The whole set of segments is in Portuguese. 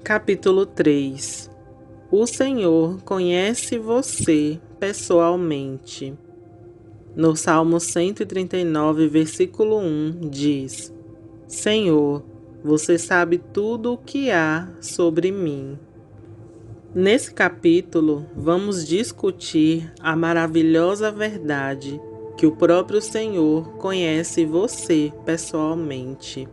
Capítulo 3. O Senhor conhece você pessoalmente. No Salmo 139, versículo 1, diz: Senhor, você sabe tudo o que há sobre mim. Nesse capítulo, vamos discutir a maravilhosa verdade que o próprio Senhor conhece você pessoalmente.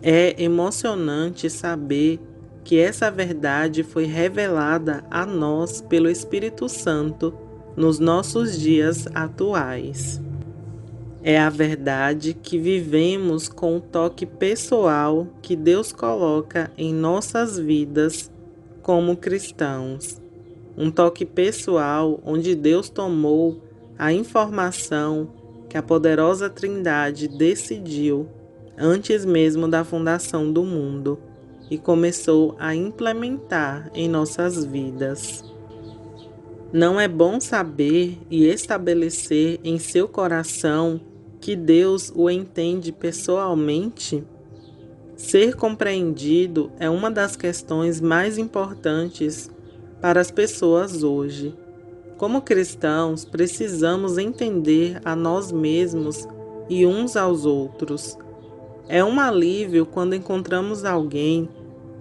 É emocionante saber que essa verdade foi revelada a nós pelo Espírito Santo nos nossos dias atuais. É a verdade que vivemos com o toque pessoal que Deus coloca em nossas vidas como cristãos. Um toque pessoal onde Deus tomou a informação que a poderosa Trindade decidiu antes mesmo da fundação do mundo e começou a implementar em nossas vidas. Não é bom saber e estabelecer em seu coração que Deus o entende pessoalmente? Ser compreendido é uma das questões mais importantes para as pessoas hoje. Como cristãos, precisamos entender a nós mesmos e uns aos outros. É um alívio quando encontramos alguém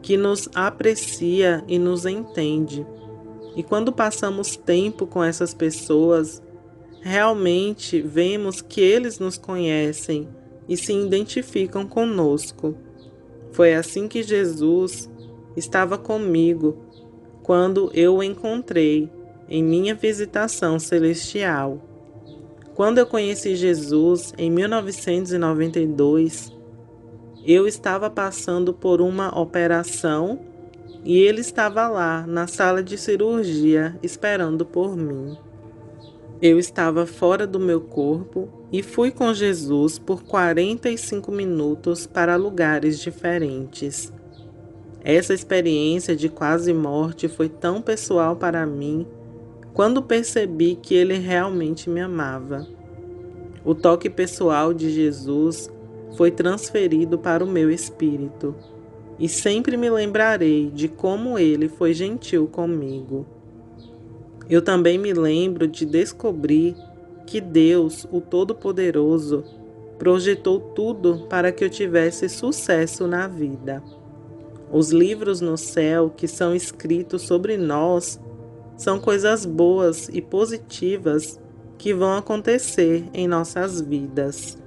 que nos aprecia e nos entende. E quando passamos tempo com essas pessoas, realmente vemos que eles nos conhecem e se identificam conosco. Foi assim que Jesus estava comigo quando eu o encontrei em minha visitação celestial. Quando eu conheci Jesus em 1992, eu estava passando por uma operação e ele estava lá na sala de cirurgia esperando por mim. Eu estava fora do meu corpo e fui com Jesus por 45 minutos para lugares diferentes. Essa experiência de quase morte foi tão pessoal para mim quando percebi que ele realmente me amava. O toque pessoal de Jesus foi transferido para o meu espírito e sempre me lembrarei de como ele foi gentil comigo. Eu também me lembro de descobrir que Deus, o Todo-Poderoso, projetou tudo para que eu tivesse sucesso na vida. Os livros no céu que são escritos sobre nós são coisas boas e positivas que vão acontecer em nossas vidas.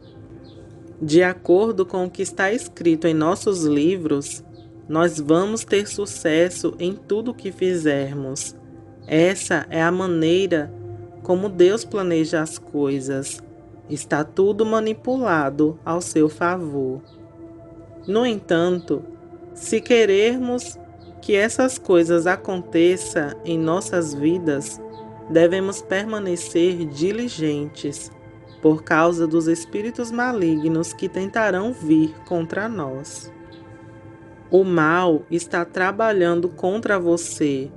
De acordo com o que está escrito em nossos livros, nós vamos ter sucesso em tudo o que fizermos. Essa é a maneira como Deus planeja as coisas. Está tudo manipulado ao seu favor. No entanto, se querermos que essas coisas aconteçam em nossas vidas, devemos permanecer diligentes por causa dos espíritos malignos que tentarão vir contra nós. O mal está trabalhando contra você,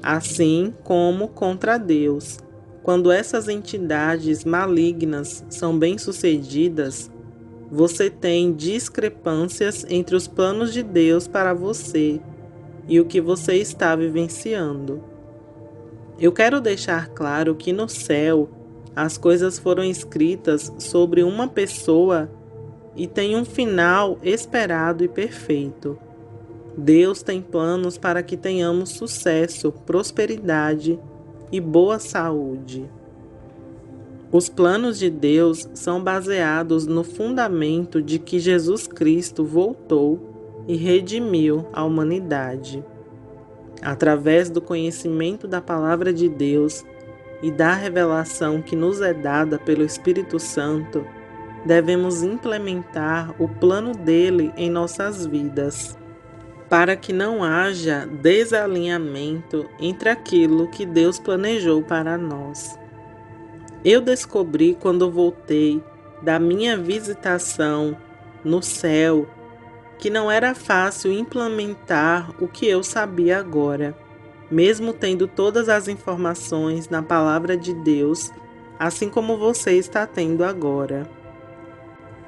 assim como contra Deus. Quando essas entidades malignas são bem-sucedidas, você tem discrepâncias entre os planos de Deus para você e o que você está vivenciando. Eu quero deixar claro que no céu as coisas foram escritas sobre uma pessoa e tem um final esperado e perfeito. Deus tem planos para que tenhamos sucesso, prosperidade e boa saúde. Os planos de Deus são baseados no fundamento de que Jesus Cristo voltou e redimiu a humanidade. Através do conhecimento da Palavra de Deus e da revelação que nos é dada pelo Espírito Santo, devemos implementar o plano dele em nossas vidas, para que não haja desalinhamento entre aquilo que Deus planejou para nós. Eu descobri quando voltei da minha visitação no céu que não era fácil implementar o que eu sabia agora, mesmo tendo todas as informações na Palavra de Deus, assim como você está tendo agora.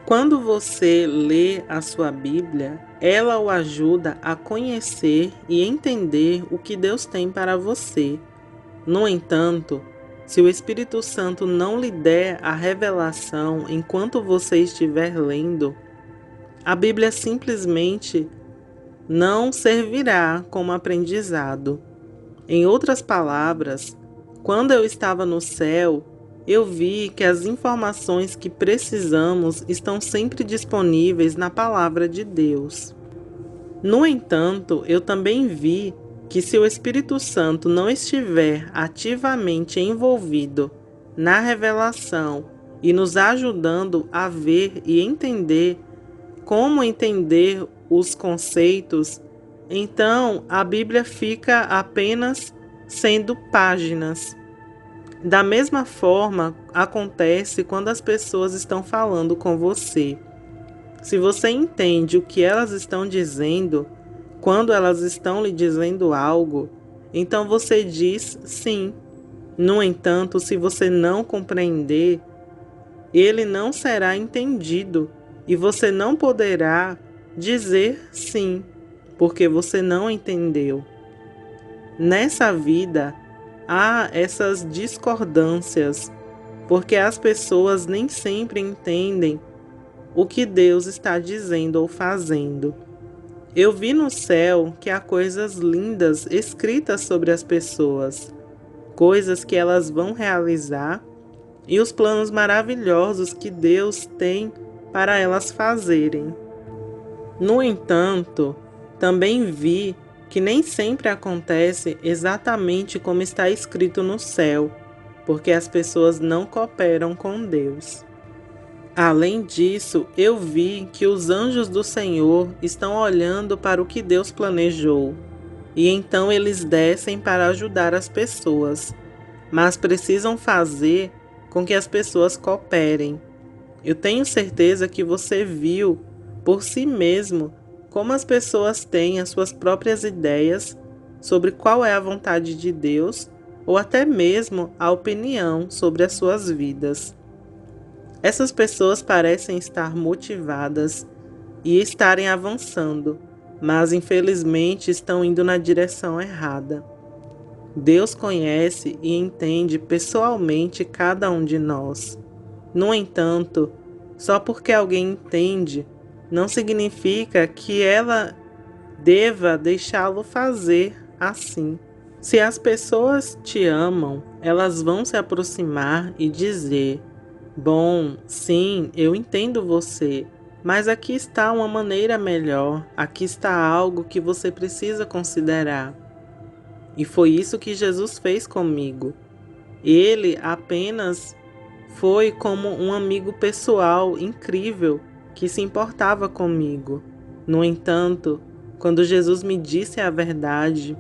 Quando você lê a sua Bíblia, ela o ajuda a conhecer e entender o que Deus tem para você. No entanto, se o Espírito Santo não lhe der a revelação enquanto você estiver lendo, a Bíblia simplesmente não servirá como aprendizado. Em outras palavras, quando eu estava no céu, eu vi que as informações que precisamos estão sempre disponíveis na palavra de Deus. No entanto, eu também vi que se o Espírito Santo não estiver ativamente envolvido na revelação e nos ajudando a ver e entender como entender os conceitos, então a Bíblia fica apenas sendo páginas. Da mesma forma, acontece quando as pessoas estão falando com você. Se você entende o que elas estão dizendo, quando elas estão lhe dizendo algo, então você diz sim. No entanto, se você não compreender, ele não será entendido e você não poderá dizer sim, porque você não entendeu. Nessa vida, há essas discordâncias, porque as pessoas nem sempre entendem o que Deus está dizendo ou fazendo. Eu vi no céu que há coisas lindas escritas sobre as pessoas, coisas que elas vão realizar e os planos maravilhosos que Deus tem para elas fazerem. No entanto, também vi que nem sempre acontece exatamente como está escrito no céu, porque as pessoas não cooperam com Deus. Além disso, eu vi que os anjos do Senhor estão olhando para o que Deus planejou, e então eles descem para ajudar as pessoas, mas precisam fazer com que as pessoas cooperem. Eu tenho certeza que você viu por si mesmo como as pessoas têm as suas próprias ideias sobre qual é a vontade de Deus ou até mesmo a opinião sobre as suas vidas. Essas pessoas parecem estar motivadas e estarem avançando, mas infelizmente estão indo na direção errada. Deus conhece e entende pessoalmente cada um de nós. No entanto, só porque alguém entende, não significa que ela deva deixá-lo fazer assim. Se as pessoas te amam, elas vão se aproximar e dizer: bom, sim, eu entendo você, mas aqui está uma maneira melhor, aqui está algo que você precisa considerar. E foi isso que Jesus fez comigo. Ele apenas foi como um amigo pessoal incrível que se importava comigo. No entanto, quando Jesus me disse a verdade,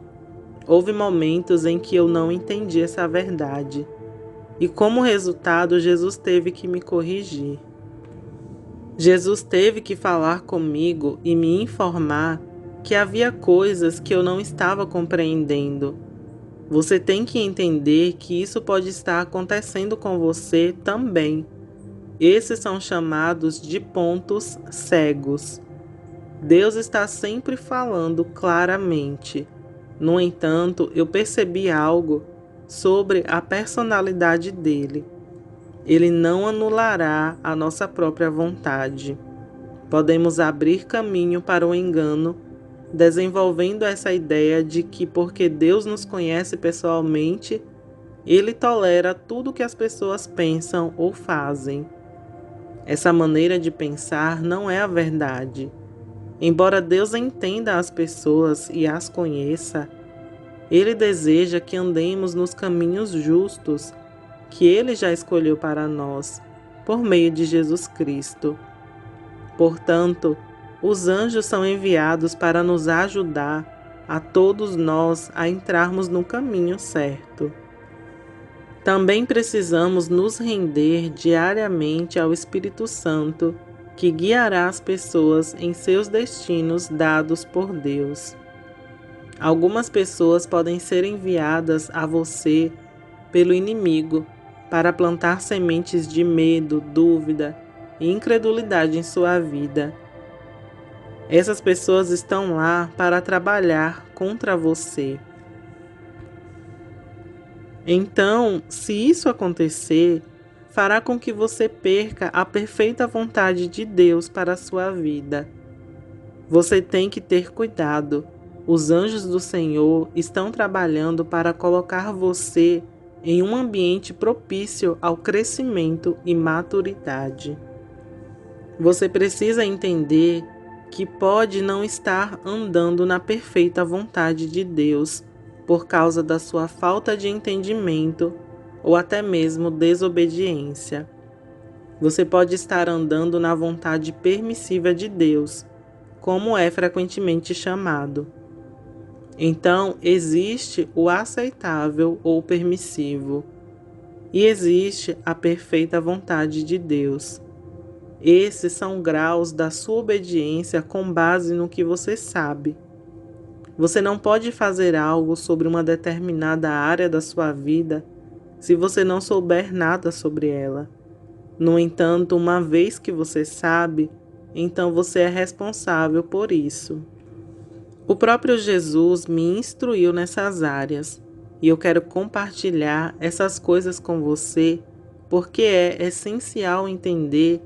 houve momentos em que eu não entendi essa verdade. E como resultado, Jesus teve que me corrigir. Jesus teve que falar comigo e me informar que havia coisas que eu não estava compreendendo. Você tem que entender que isso pode estar acontecendo com você também. Esses são chamados de pontos cegos. Deus está sempre falando claramente. No entanto, eu percebi algo sobre a personalidade dele. Ele não anulará a nossa própria vontade. Podemos abrir caminho para o engano, desenvolvendo essa ideia de que porque Deus nos conhece pessoalmente, Ele tolera tudo que as pessoas pensam ou fazem. Essa maneira de pensar não é a verdade. Embora Deus entenda as pessoas e as conheça, Ele deseja que andemos nos caminhos justos que Ele já escolheu para nós, por meio de Jesus Cristo. Portanto, os anjos são enviados para nos ajudar a todos nós a entrarmos no caminho certo. Também precisamos nos render diariamente ao Espírito Santo, que guiará as pessoas em seus destinos dados por Deus. Algumas pessoas podem ser enviadas a você pelo inimigo para plantar sementes de medo, dúvida, e incredulidade em sua vida. Essas pessoas estão lá para trabalhar contra você. Então, se isso acontecer, fará com que você perca a perfeita vontade de Deus para a sua vida. Você tem que ter cuidado. Os anjos do Senhor estão trabalhando para colocar você em um ambiente propício ao crescimento e maturidade. Você precisa entender que pode não estar andando na perfeita vontade de Deus por causa da sua falta de entendimento ou até mesmo desobediência. Você pode estar andando na vontade permissiva de Deus, como é frequentemente chamado. Então, existe o aceitável ou permissivo, e existe a perfeita vontade de Deus. Esses são graus da sua obediência com base no que você sabe. Você não pode fazer algo sobre uma determinada área da sua vida se você não souber nada sobre ela. No entanto, uma vez que você sabe, então você é responsável por isso. O próprio Jesus me instruiu nessas áreas e eu quero compartilhar essas coisas com você porque é essencial entender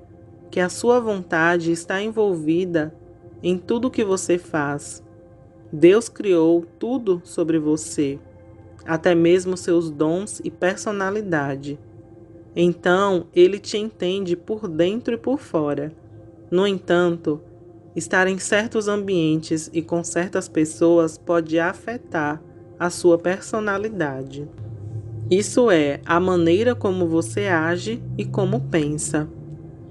que a sua vontade está envolvida em tudo que você faz. Deus criou tudo sobre você, até mesmo seus dons e personalidade. Então, Ele te entende por dentro e por fora. No entanto, estar em certos ambientes e com certas pessoas pode afetar a sua personalidade. Isso é, a maneira como você age e como pensa.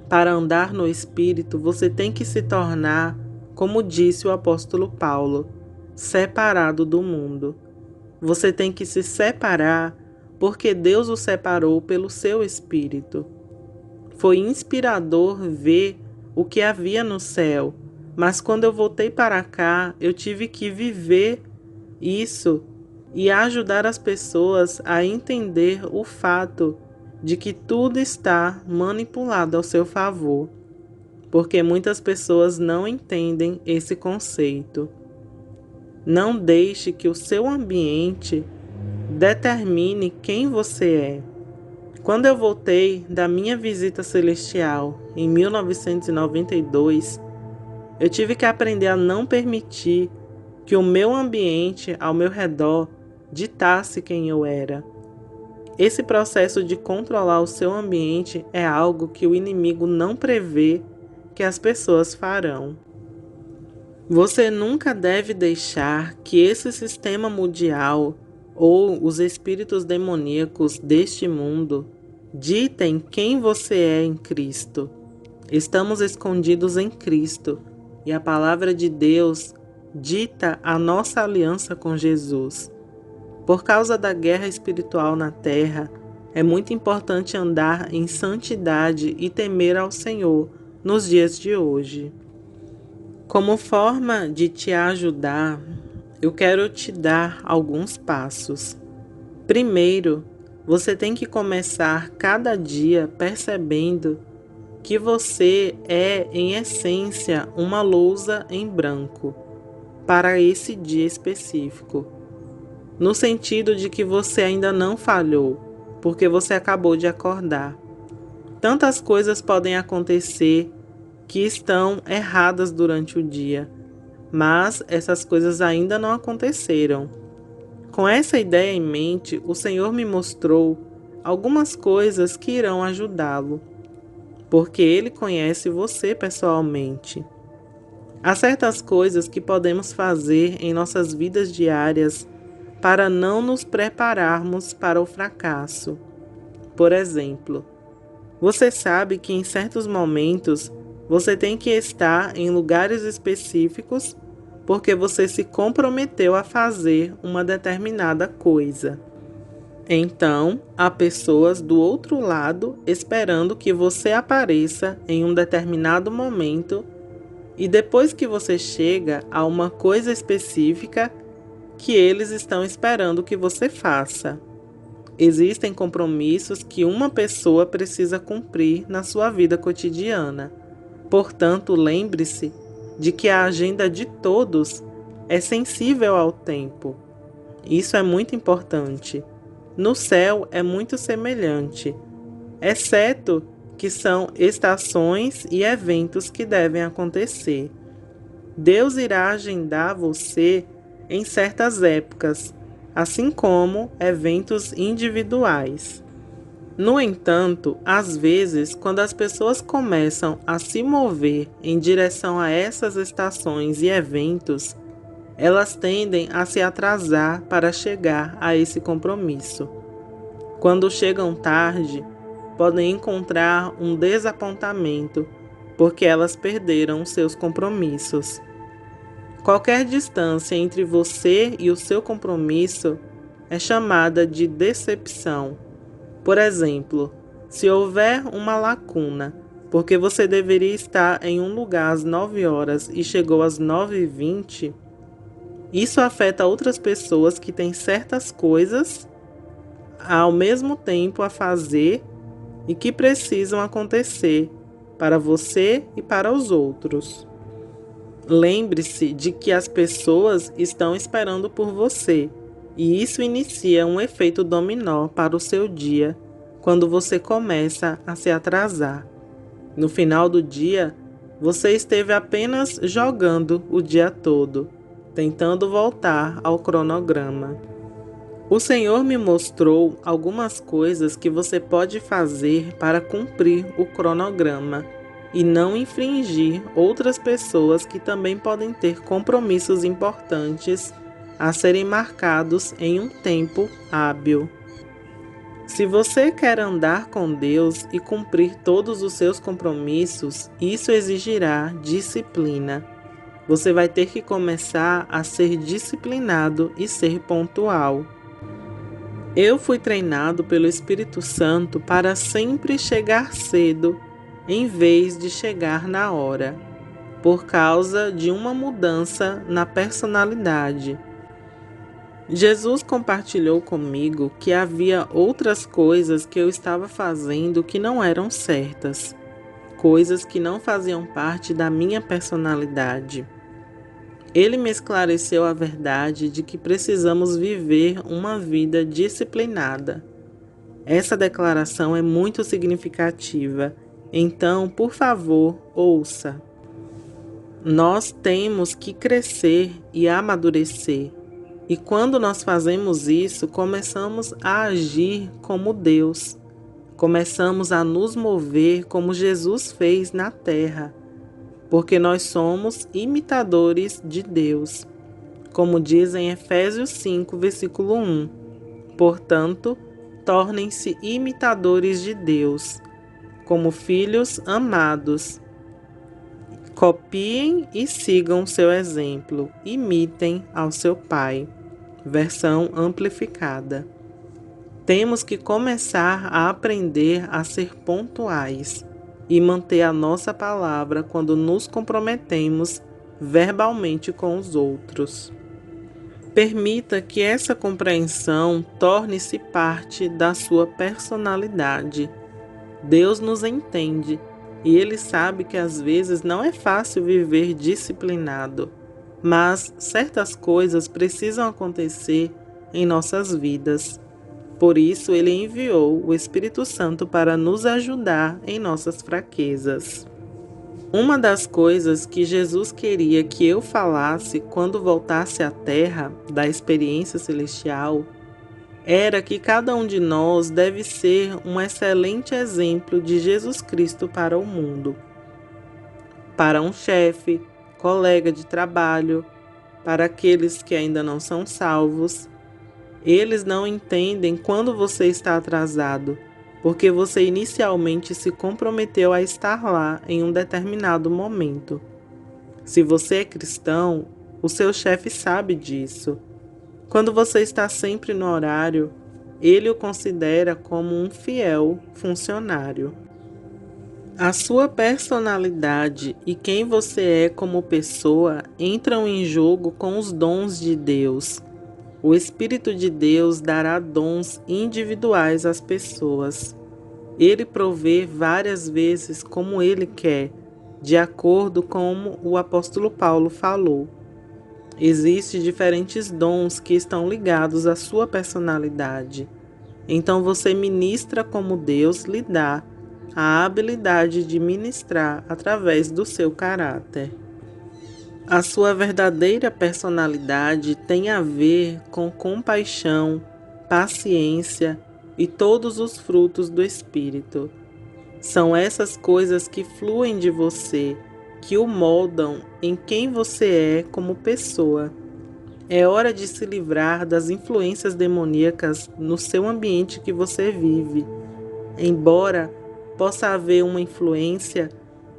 Para andar no Espírito, você tem que se tornar, como disse o apóstolo Paulo, separado do mundo. Você tem que se separar porque Deus o separou pelo seu Espírito. Foi inspirador ver o que havia no céu, mas quando eu voltei para cá, eu tive que viver isso e ajudar as pessoas a entender o fato de que tudo está manipulado ao seu favor, porque muitas pessoas não entendem esse conceito. Não deixe que o seu ambiente determine quem você é. Quando eu voltei da minha visita celestial em 1992, eu tive que aprender a não permitir que o meu ambiente ao meu redor ditasse quem eu era. Esse processo de controlar o seu ambiente é algo que o inimigo não prevê que as pessoas farão. Você nunca deve deixar que esse sistema mundial ou os espíritos demoníacos deste mundo ditem quem você é em Cristo. Estamos escondidos em Cristo e a palavra de Deus dita a nossa aliança com Jesus. Por causa da guerra espiritual na terra, é muito importante andar em santidade e temer ao Senhor nos dias de hoje. Como forma de te ajudar, eu quero te dar alguns passos. Primeiro, você tem que começar cada dia percebendo que você é, em essência, uma lousa em branco para esse dia específico. No sentido de que você ainda não falhou, porque você acabou de acordar. Tantas coisas podem acontecer que estão erradas durante o dia, mas essas coisas ainda não aconteceram. Com essa ideia em mente, o Senhor me mostrou algumas coisas que irão ajudá-lo, porque Ele conhece você pessoalmente. Há certas coisas que podemos fazer em nossas vidas diárias para não nos prepararmos para o fracasso. Por exemplo, você sabe que em certos momentos você tem que estar em lugares específicos porque você se comprometeu a fazer uma determinada coisa. Então, há pessoas do outro lado esperando que você apareça em um determinado momento e depois que você chega a uma coisa específica que eles estão esperando que você faça. Existem compromissos que uma pessoa precisa cumprir na sua vida cotidiana. Portanto, lembre-se de que a agenda de todos é sensível ao tempo. Isso é muito importante. No céu é muito semelhante, exceto que são estações e eventos que devem acontecer. Deus irá agendar você em certas épocas, assim como eventos individuais. No entanto, às vezes, quando as pessoas começam a se mover em direção a essas estações e eventos, elas tendem a se atrasar para chegar a esse compromisso. Quando chegam tarde, podem encontrar um desapontamento, porque elas perderam seus compromissos. Qualquer distância entre você e o seu compromisso é chamada de decepção. Por exemplo, se houver uma lacuna, porque você deveria estar em um lugar às 9 horas e chegou às 9h20, isso afeta outras pessoas que têm certas coisas ao mesmo tempo a fazer e que precisam acontecer para você e para os outros. Lembre-se de que as pessoas estão esperando por você, e isso inicia um efeito dominó para o seu dia quando você começa a se atrasar. No final do dia, você esteve apenas jogando o dia todo, tentando voltar ao cronograma. O Senhor me mostrou algumas coisas que você pode fazer para cumprir o cronograma e não infringir outras pessoas que também podem ter compromissos importantes a serem marcados em um tempo hábil. Se você quer andar com Deus e cumprir todos os seus compromissos, isso exigirá disciplina. Você vai ter que começar a ser disciplinado e ser pontual. Eu fui treinado pelo Espírito Santo para sempre chegar cedo, em vez de chegar na hora, por causa de uma mudança na personalidade. Jesus compartilhou comigo que havia outras coisas que eu estava fazendo que não eram certas, coisas que não faziam parte da minha personalidade. Ele me esclareceu a verdade de que precisamos viver uma vida disciplinada. Essa declaração é muito significativa, então, por favor, ouça. Nós temos que crescer e amadurecer. E quando nós fazemos isso, começamos a agir como Deus. Começamos a nos mover como Jesus fez na terra, porque nós somos imitadores de Deus. Como diz em Efésios 5, versículo 1. Portanto, tornem-se imitadores de Deus, como filhos amados. Copiem e sigam seu exemplo, imitem ao seu Pai. Versão amplificada. Temos que começar a aprender a ser pontuais e manter a nossa palavra quando nos comprometemos verbalmente com os outros. Permita que essa compreensão torne-se parte da sua personalidade. Deus nos entende e Ele sabe que às vezes não é fácil viver disciplinado, mas certas coisas precisam acontecer em nossas vidas. Por isso, Ele enviou o Espírito Santo para nos ajudar em nossas fraquezas. Uma das coisas que Jesus queria que eu falasse quando voltasse à Terra, da experiência celestial, era que cada um de nós deve ser um excelente exemplo de Jesus Cristo para o mundo. Para um chefe, colega de trabalho, para aqueles que ainda não são salvos. Eles não entendem quando você está atrasado, porque você inicialmente se comprometeu a estar lá em um determinado momento. Se você é cristão, o seu chefe sabe disso. Quando você está sempre no horário, ele o considera como um fiel funcionário. A sua personalidade e quem você é como pessoa entram em jogo com os dons de Deus. O Espírito de Deus dará dons individuais às pessoas. Ele provê várias vezes como Ele quer, de acordo com como o apóstolo Paulo falou. Existem diferentes dons que estão ligados à sua personalidade. Então você ministra como Deus lhe dá a habilidade de ministrar através do seu caráter. A sua verdadeira personalidade tem a ver com compaixão, paciência e todos os frutos do Espírito. São essas coisas que fluem de você, que o moldam em quem você é como pessoa. É hora de se livrar das influências demoníacas no seu ambiente que você vive. Embora possa haver uma influência,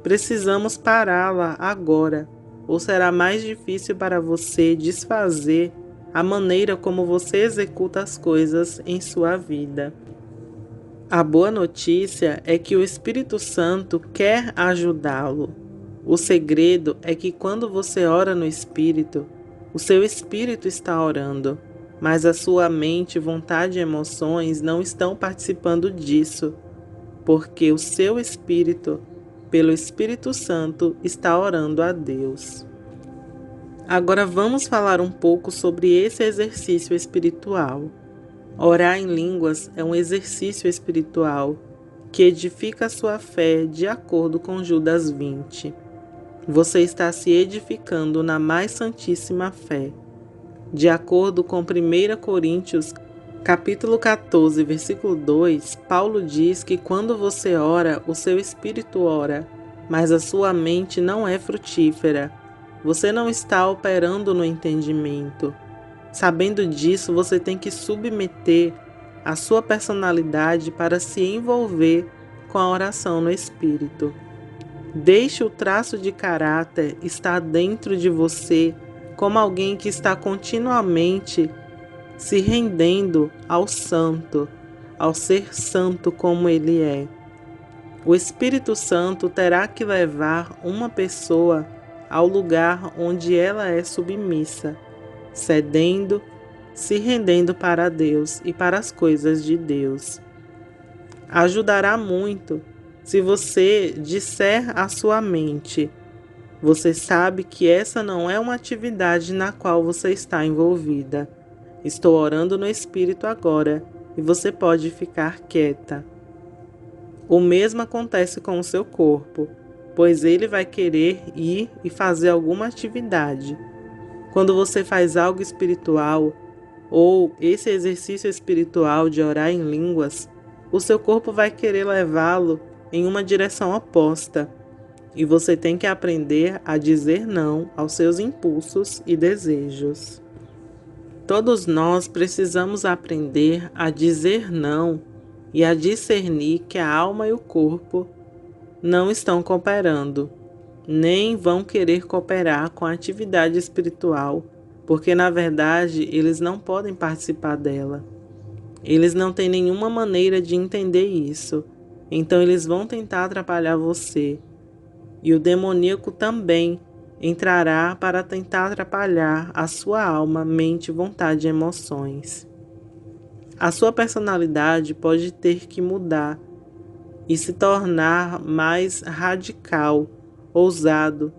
precisamos pará-la agora, ou será mais difícil para você desfazer a maneira como você executa as coisas em sua vida. A boa notícia é que o Espírito Santo quer ajudá-lo. O segredo é que quando você ora no Espírito, o seu espírito está orando, mas a sua mente, vontade e emoções não estão participando disso, porque o seu espírito, pelo Espírito Santo, está orando a Deus. Agora vamos falar um pouco sobre esse exercício espiritual. Orar em línguas é um exercício espiritual que edifica a sua fé de acordo com Judas 20. Você está se edificando na mais santíssima fé. De acordo com 1 Coríntios, capítulo 14, versículo 2, Paulo diz que quando você ora, o seu espírito ora, mas a sua mente não é frutífera. Você não está operando no entendimento. Sabendo disso, você tem que submeter a sua personalidade para se envolver com a oração no Espírito. Deixe o traço de caráter estar dentro de você como alguém que está continuamente se rendendo ao santo, ao ser santo como ele é. O Espírito Santo terá que levar uma pessoa ao lugar onde ela é submissa, cedendo, se rendendo para Deus e para as coisas de Deus. Ajudará muito se você disser à sua mente: você sabe que essa não é uma atividade na qual você está envolvida. Estou orando no Espírito agora e você pode ficar quieta. O mesmo acontece com o seu corpo, pois ele vai querer ir e fazer alguma atividade. Quando você faz algo espiritual, ou esse exercício espiritual de orar em línguas, o seu corpo vai querer levá-lo em uma direção oposta. E você tem que aprender a dizer não aos seus impulsos e desejos. Todos nós precisamos aprender a dizer não e a discernir que a alma e o corpo não estão cooperando, nem vão querer cooperar com a atividade espiritual, porque na verdade eles não podem participar dela. Eles não têm nenhuma maneira de entender isso, então eles vão tentar atrapalhar você. E o demoníaco também entrará para tentar atrapalhar a sua alma, mente, vontade e emoções. A sua personalidade pode ter que mudar e se tornar mais radical, ousado,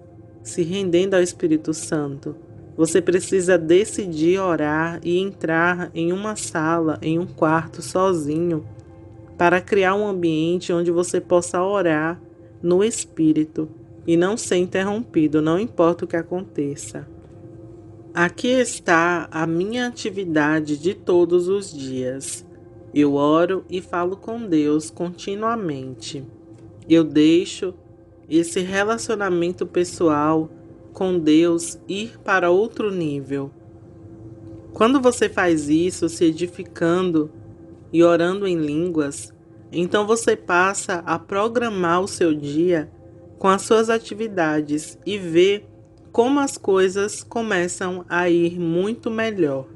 se rendendo ao Espírito Santo. Você precisa decidir orar e entrar em uma sala, em um quarto sozinho, para criar um ambiente onde você possa orar no Espírito e não ser interrompido, não importa o que aconteça. Aqui está a minha atividade de todos os dias. Eu oro e falo com Deus continuamente. Eu deixo esse relacionamento pessoal com Deus ir para outro nível. Quando você faz isso, se edificando e orando em línguas, então você passa a programar o seu dia com as suas atividades e vê como as coisas começam a ir muito melhor.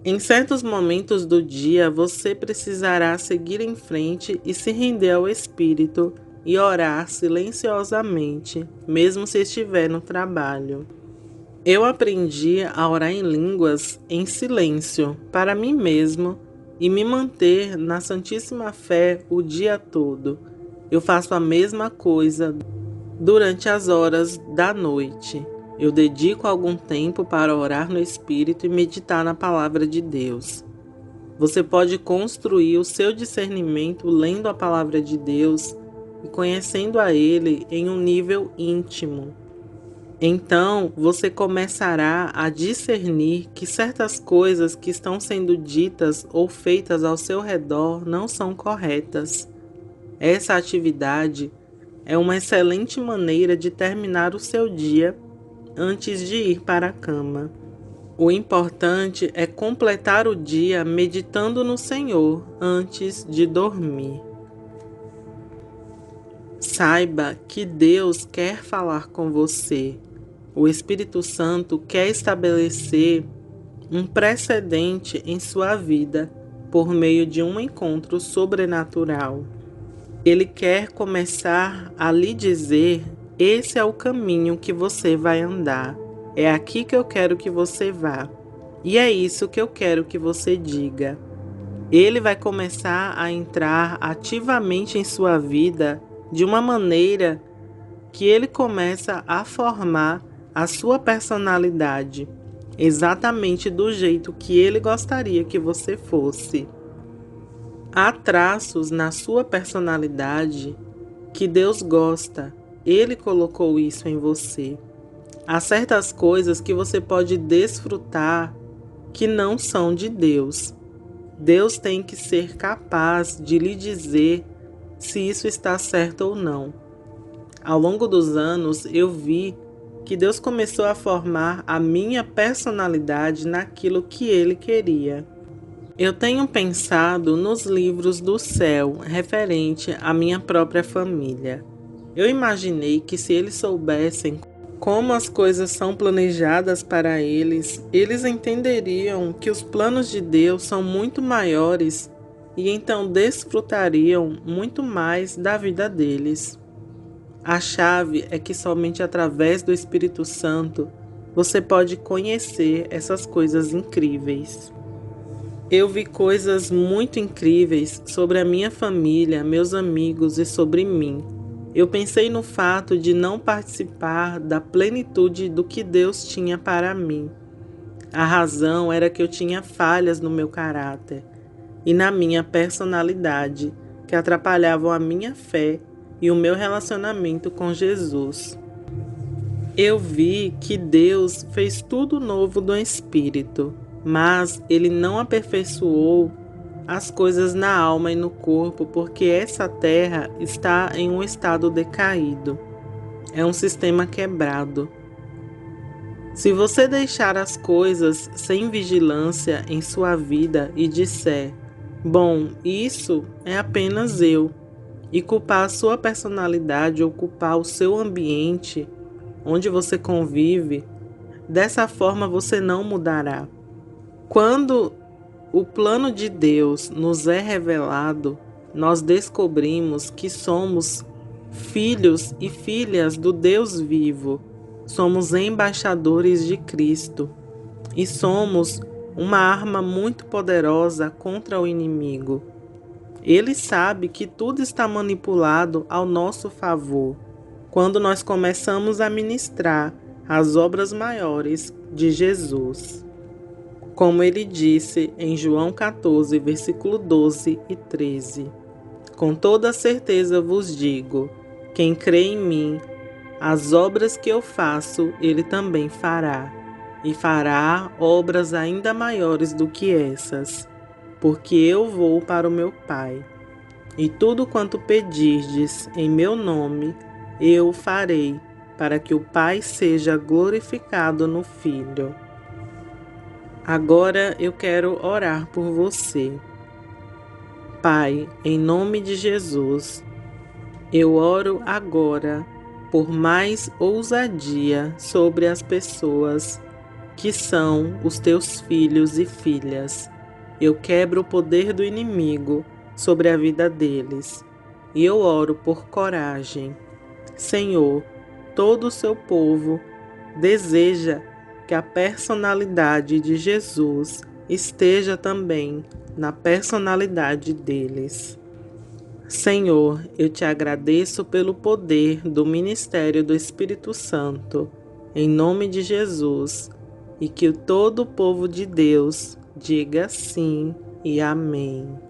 Em certos momentos do dia, você precisará seguir em frente e se render ao Espírito e orar silenciosamente, mesmo se estiver no trabalho. Eu aprendi a orar em línguas em silêncio, para mim mesmo, e me manter na Santíssima Fé o dia todo. Eu faço a mesma coisa durante as horas da noite. Eu dedico algum tempo para orar no Espírito e meditar na Palavra de Deus. Você pode construir o seu discernimento lendo a Palavra de Deus e conhecendo a Ele em um nível íntimo. Então, você começará a discernir que certas coisas que estão sendo ditas ou feitas ao seu redor não são corretas. Essa atividade é uma excelente maneira de terminar o seu dia antes de ir para a cama. O importante é completar o dia meditando no Senhor antes de dormir. Saiba que Deus quer falar com você. O Espírito Santo quer estabelecer um precedente em sua vida por meio de um encontro sobrenatural. Ele quer começar a lhe dizer: esse é o caminho que você vai andar. É aqui que eu quero que você vá. E é isso que eu quero que você diga. Ele vai começar a entrar ativamente em sua vida de uma maneira que ele começa a formar a sua personalidade, exatamente do jeito que ele gostaria que você fosse. Há traços na sua personalidade que Deus gosta, Ele colocou isso em você. Há certas coisas que você pode desfrutar que não são de Deus. Deus tem que ser capaz de lhe dizer se isso está certo ou não. Ao longo dos anos, eu vi que Deus começou a formar a minha personalidade naquilo que Ele queria. Eu tenho pensado nos livros do céu referente à minha própria família. Eu imaginei que se eles soubessem como as coisas são planejadas para eles, eles entenderiam que os planos de Deus são muito maiores e então desfrutariam muito mais da vida deles. A chave é que somente através do Espírito Santo você pode conhecer essas coisas incríveis. Eu vi coisas muito incríveis sobre a minha família, meus amigos e sobre mim. Eu pensei no fato de não participar da plenitude do que Deus tinha para mim. A razão era que eu tinha falhas no meu caráter e na minha personalidade, que atrapalhavam a minha fé e o meu relacionamento com Jesus. Eu vi que Deus fez tudo novo do Espírito, mas Ele não aperfeiçoou as coisas na alma e no corpo, porque essa terra está em um estado decaído. É um sistema quebrado. Se você deixar as coisas sem vigilância em sua vida e disser: bom, isso é apenas eu, e culpar a sua personalidade ou culpar o seu ambiente onde você convive, dessa forma você não mudará. Quando o plano de Deus nos é revelado, nós descobrimos que somos filhos e filhas do Deus vivo, somos embaixadores de Cristo e somos uma arma muito poderosa contra o inimigo. Ele sabe que tudo está manipulado ao nosso favor quando nós começamos a ministrar as obras maiores de Jesus. Como ele disse em João 14, versículo 12 e 13. Com toda certeza vos digo, quem crê em mim, as obras que eu faço, ele também fará, e fará obras ainda maiores do que essas, porque eu vou para o meu Pai. E tudo quanto pedirdes em meu nome, eu o farei, para que o Pai seja glorificado no Filho. Agora eu quero orar por você. Pai, em nome de Jesus, eu oro agora por mais ousadia sobre as pessoas que são os teus filhos e filhas. Eu quebro o poder do inimigo sobre a vida deles e eu oro por coragem. Senhor, todo o seu povo deseja que a personalidade de Jesus esteja também na personalidade deles. Senhor, eu te agradeço pelo poder do ministério do Espírito Santo, em nome de Jesus, e que todo o povo de Deus diga sim e amém.